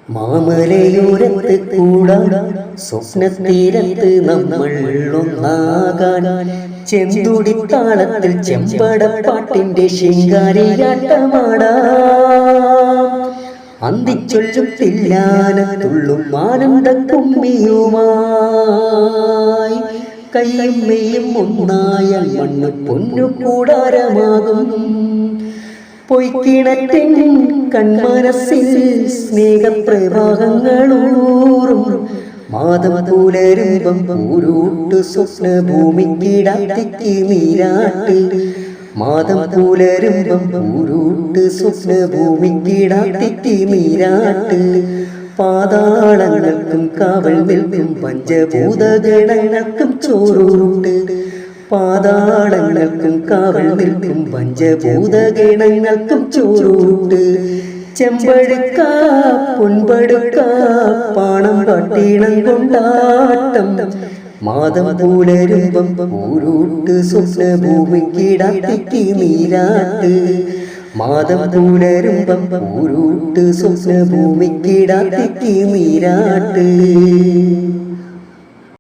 മാമലയോരത്ത് കൂടാൻ സ്വപ്നത്തീരത്ത് നമ്മൾ ഒന്നാകാൻ ചെന്തുടിത്താളത്തിൽ ചെമ്പടപ്പാട്ടിന്റെ ശിങ്കാരിയാട്ടമാടാം. അന്തിച്ചൊല്ലും തില്ലാനത്തുള്ളും ആനന്ദ കുമ്മിയുമായി കയ്യും മെയ്യും ഒന്നായാൽ മണ്ണ് പൊന്നു കൂടാരമാകും. പൊയ്ക്കിണറ്റിൻ കൺമനസ്സിൽ സ്നേഹപ്രവാഹങ്ങളൂറും മാതം പുലരുമ്പം പൂരൂട്ട് സ്വപ്നഭൂമിക്കിടത്തിക്ക് നീരാട്ട്. മാതം പുലരുമ്പം പൂരൂട്ട് സ്വപ്നഭൂമിക്കിടത്തിക്ക് നീരാട്ട്. പാതാളങ്ങൾക്കും കാവൽ നിൽക്കും പഞ്ചഭൂതഗണങ്ങൾക്കും ചോറൂട്ട്. പാതാളങ്ങൾക്കും കാവൽ നിൽക്കും പഞ്ചഭൂതഗണങ്ങൾക്കും ചോറൂട്ട്. ചെമ്പഴുക്ക പൊൻപടുക്ക പാണം പട്ടീണം കൊണ്ടാട്ടം. മാതം പുലരുമ്പം പൂരൂട്ട് സ്വപ്നഭൂമിക്കിടത്തിക്ക് നീരാട്ട്. മാതം പുലരുമ്പം പൂരൂട്ട് സ്വപ്നഭൂമിക്കിടത്തിക്ക് നീരാട്ട്.